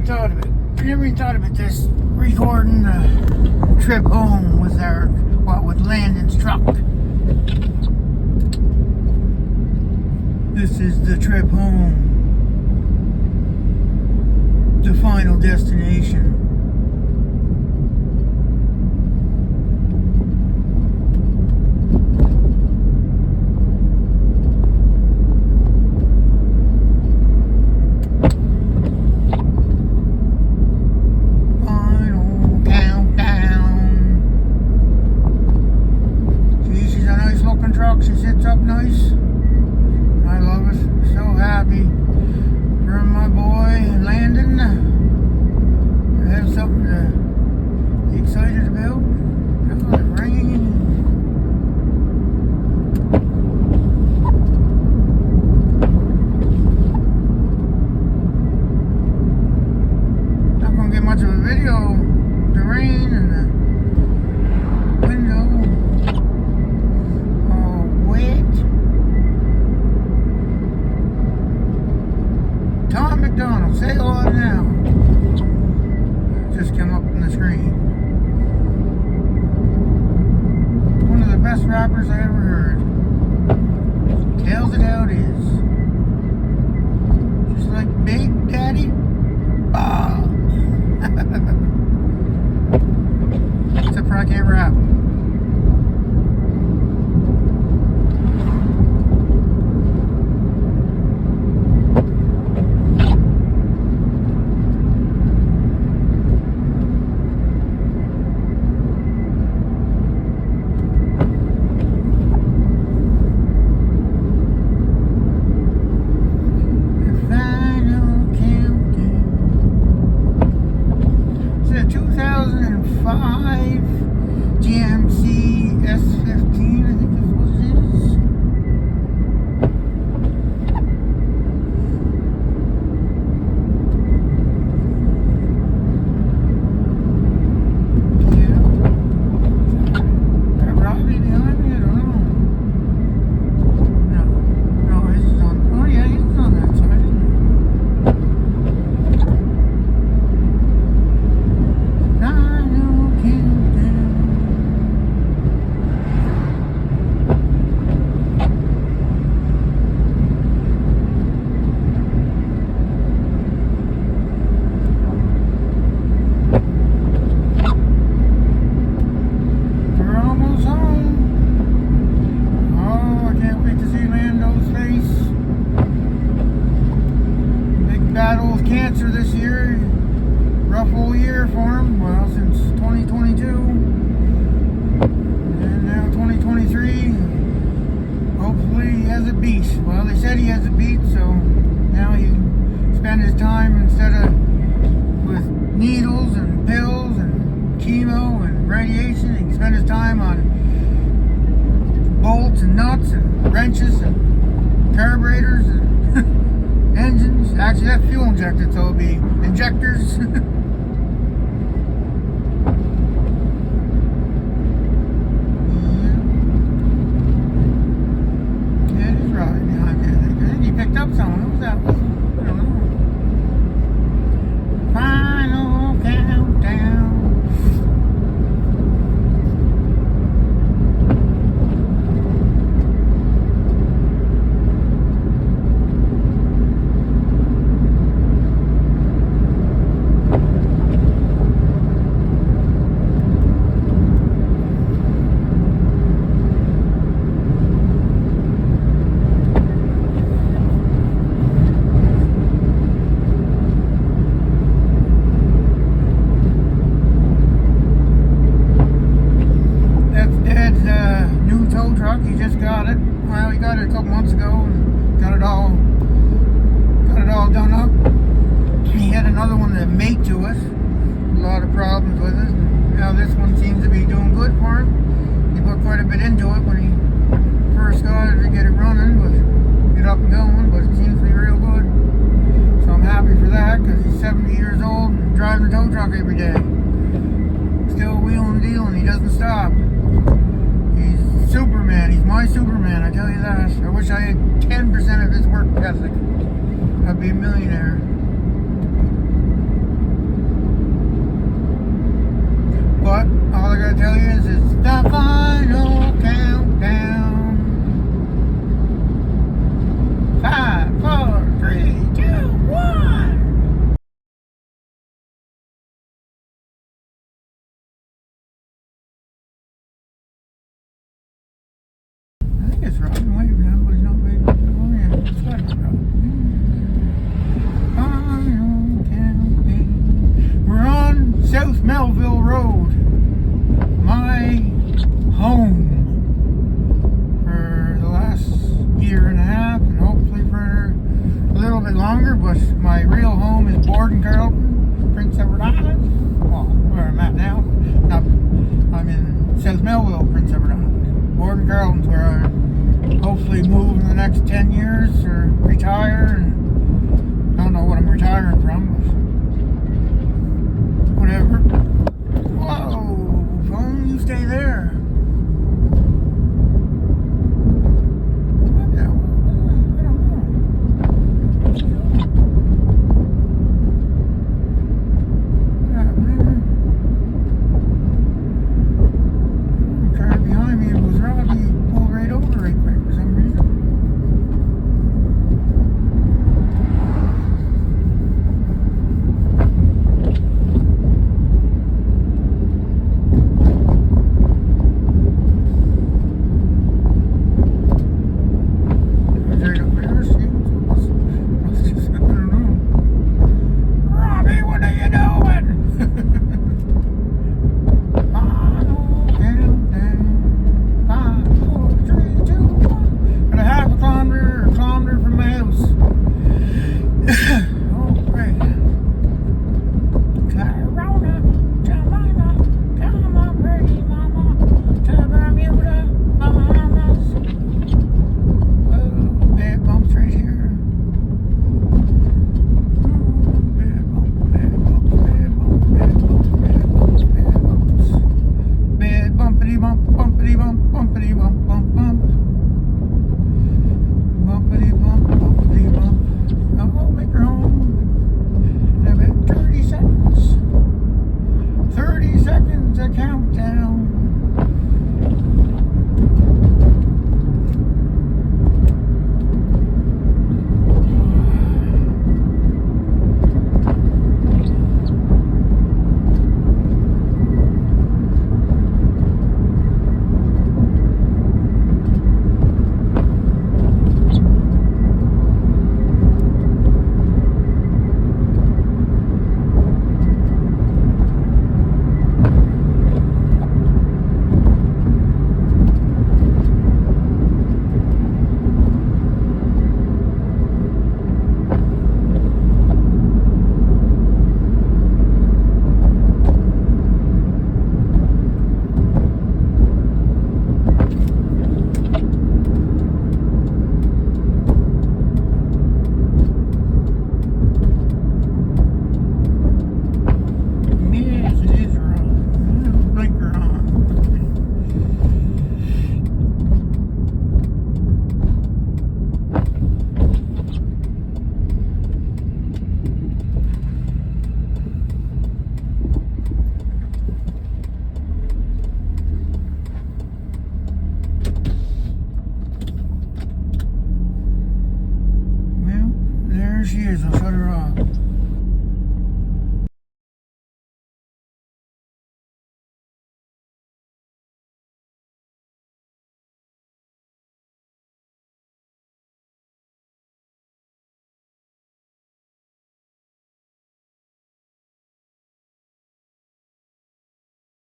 even thought of it. This recording the trip home with with Landon's truck. This is the trip home. The final destination. She sits up nice. I love it. So happy for my boy Landon. I have something to be excited about. Oh, it's ringing. Not gonna get much of a video. The rain and the window. Tom McDonald, say hello now. Just came up on the screen. One of the best rappers I ever heard. Tells it how it is. Just like Big Daddy Bob. Except for I can't rap. GMC S15, I think is what it is. Yeah. That Robbie behind me? I don't know. No, his is on. Oh yeah, his is on that side, isn't it? Battle with cancer this year. Rough whole year for him. Well, since 2022. And now 2023. Hopefully he has it beat. Well, they said he has it beat, so now he can spend his time instead of with needles and pills and chemo and radiation. He can spend his time on bolts and nuts and wrenches and carburetors and engines. Actually, that's fuel injected, so it'll be injectors. Yeah, it is right behind me, I think he picked up someone. Who was that? I don't know. Final countdown. He just got it. Well, he got it a couple months ago and got it all done up. He had another one that made to us. A lot of problems with it. Now this one seems to be doing good for him. He put quite a bit into it when he first got it to get it running, but get up and going. But it seems to be real good. So I'm happy for that because he's 70 years old and driving the tow truck every day. Still wheeling and dealing. He doesn't stop. He's Superman. He's my Superman, I tell you that. I wish I had 10% of his work ethic. I'd be a millionaire. gotta tell you is it's the final countdown. 5, 4, 3, 2, 1. I think it's Robin waving now, but he's not waving. Oh yeah, it's got to be Robin. Final countdown. We're on South Melville Road. My home for the last year and a half, and hopefully for a little bit longer. But my real home is Borden-Carleton, Prince Edward Island. Well, where I'm at now. I'm in South Melville, Prince Edward Island. Borden-Carleton's where I hopefully move in the next 10 years or retire. And I don't know what I'm retiring from, but whatever. Whoa, phone, you stay there. There she is. I'll shut her off.